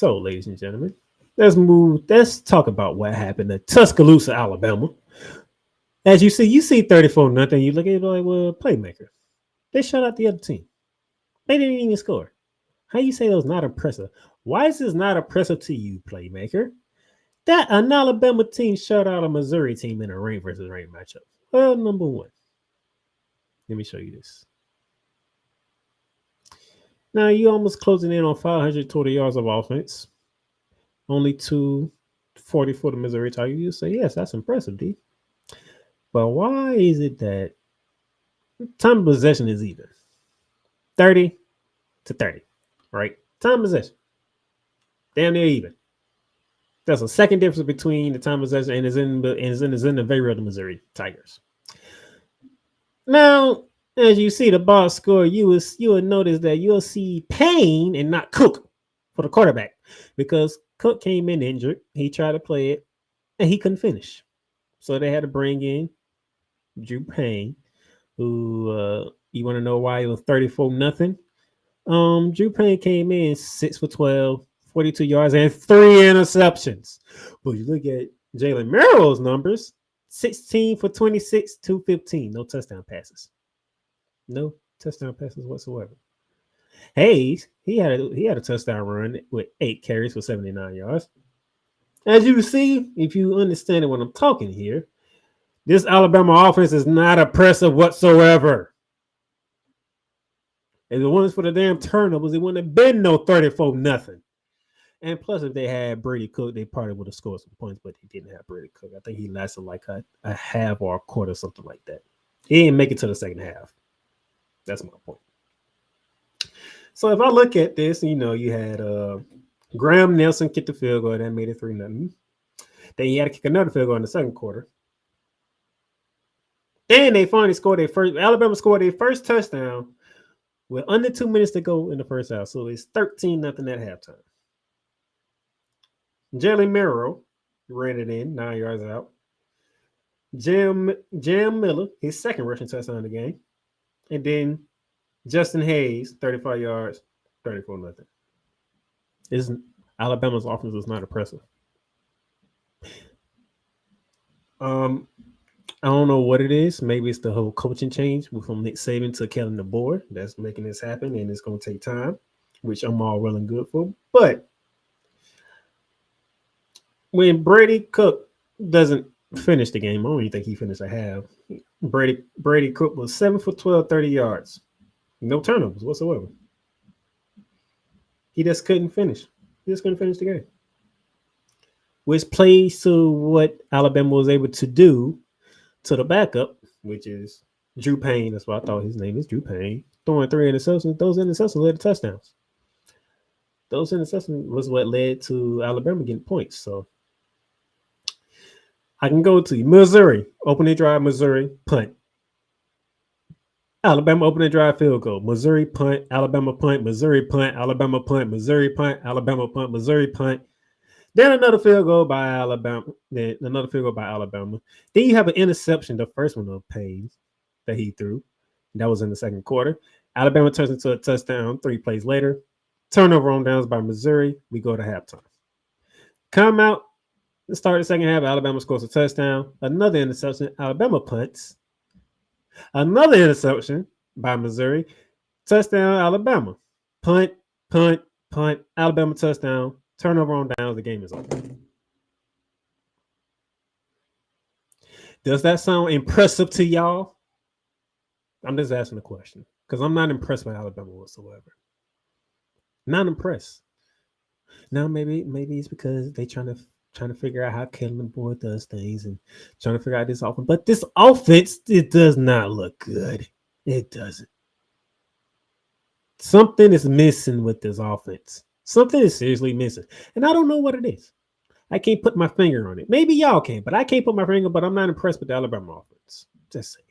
So, ladies and gentlemen, let's talk about what happened at Tuscaloosa, Alabama. As you see 34 nothing. You look at it like, well, Playmaker. They shut out the other team. They didn't even score. How you say that was not impressive? Why is this not impressive to you, Playmaker? That an Alabama team shut out a Missouri team in a rain versus rain matchup. Well, number one, let me show you this. Now you almost closing in on 520 yards of offense. Only 240 for the Missouri Tigers. You say, yes, that's impressive, D. But why is it that time of possession is even? 30 to 30, right? Time of possession. Damn near even. That's a second difference between the time of possession and is in the favor of the Missouri Tigers. Now, as you see the box score, you will notice that you'll see Payne and not Cook for the quarterback because Cook came in injured. He tried to play it and he couldn't finish. So they had to bring in Drew Payne, who you want to know why it was 34 nothing. Drew Payne came in 6 for 12, 42 yards, and 3 interceptions. But you look at Jalen Merrill's numbers, 16 for 26, 215. No touchdown passes. No touchdown passes whatsoever. Hayes, he had a touchdown run with 8 carries for 79 yards. As you see, if you understand what I'm talking here, this Alabama offense is not oppressive whatsoever. If it wasn't for the damn turnovers, it wouldn't have been no 34 nothing. And plus, if they had Brady Cook, they probably would have scored some points, but they didn't have Brady Cook. I think he lasted like a half or a quarter, something like that. He didn't make it to the second half. That's my point. So if I look at this, you had Graham Nelson kick the field goal. That made it 3-0. Then you had to kick another field goal in the second quarter. Then they finally scored Alabama scored their first touchdown with under 2 minutes to go in the first half. So it's 13-0 at halftime. Jalen Merrill ran it in, 9 yards out. Jam Miller, his second rushing touchdown of the game. And then Justin Hayes, 35 yards, 34 nothing. Alabama's offense is not impressive. I don't know what it is. Maybe it's the whole coaching change from Nick Saban to Kellen DeBoer that's making this happen, and it's going to take time, which I'm all well and good for. But when Brady Cook doesn't finish the game, I don't even think he finished a half. Brady Cook was 7 for 12, 30 yards. No turnovers whatsoever. He just couldn't finish. He just couldn't finish the game. Which plays to what Alabama was able to do to the backup, which is Drew Payne. That's what I thought his name is, Drew Payne. Throwing 3 interceptions. Those interceptions led to touchdowns. Those interceptions was what led to Alabama getting points. So I can go to Missouri. Opening drive, Missouri, punt. Alabama opening drive, field goal. Missouri punt, Alabama punt, Missouri punt, Alabama punt, Missouri punt, Alabama punt, Missouri punt. Then another field goal by Alabama. Then another field goal by Alabama. Then you have an interception, the first one of Payne that he threw. That was in the second quarter. Alabama turns into a touchdown 3 plays later. Turnover on downs by Missouri. We go to halftime. Come out. Start the second half. Alabama scores a touchdown. Another interception. Alabama punts. Another interception by Missouri. Touchdown, Alabama. Punt, punt, punt. Alabama touchdown. Turnover on downs. The game is over. Does that sound impressive to y'all? I'm just asking a question because I'm not impressed by Alabama whatsoever. Not impressed. Now maybe it's because they trying to figure out how Kellen DeBoer does things and trying to figure out this offense. But this offense, it does not look good. It doesn't. Something is missing with this offense. Something is seriously missing. And I don't know what it is. I can't put my finger on it. Maybe y'all can, but I can't put my finger, but I'm not impressed with the Alabama offense. Just saying.